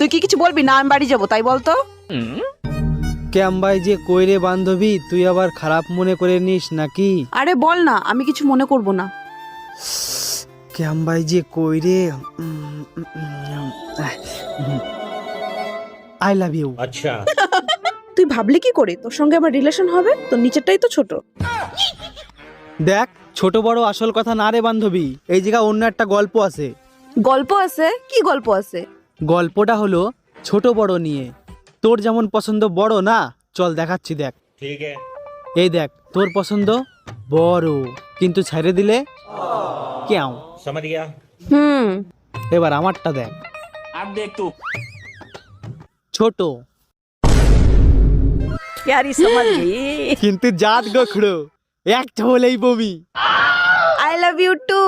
তুই কি কিছু বলবি না? আমি বাড়ি যাবো, তাই বলতো। ক্যাম্বাই যে কইরে বান্ধবী, তুই আবার খারাপ মনে করে নিস নাকি? আরে বল না, আমি কিছু মনে করব না। ক্যাম্বাই যে কইরে, আই লাভ ইউ। अच्छा তুই ভাবলি কি করে তোর সঙ্গে আমার রিলেশন হবে? তোর নিচেরটাই তো ছোট। দেখ, ছোট বড় আসল কথা না রে বান্ধবী, এই জায়গায় অন্য একটা গল্প আছে। গল্প আছে? কি গল্প আছে? গল্পটা হলো ছোট বড় নিয়ে। তোর যেমন পছন্দ বড় না, চল দেখাচ্ছি, দেখ। ठीक है এই দেখ, তোর পছন্দ বড়, কিন্তু ছেড়ে দিলে কেউ। समझ गया হুম। এবার আমারটা দেখ, अब देख तू ছোট यारी समझ गई। কিন্তু জাত গোখড়ো, একটা হলেই বমি। I love you to.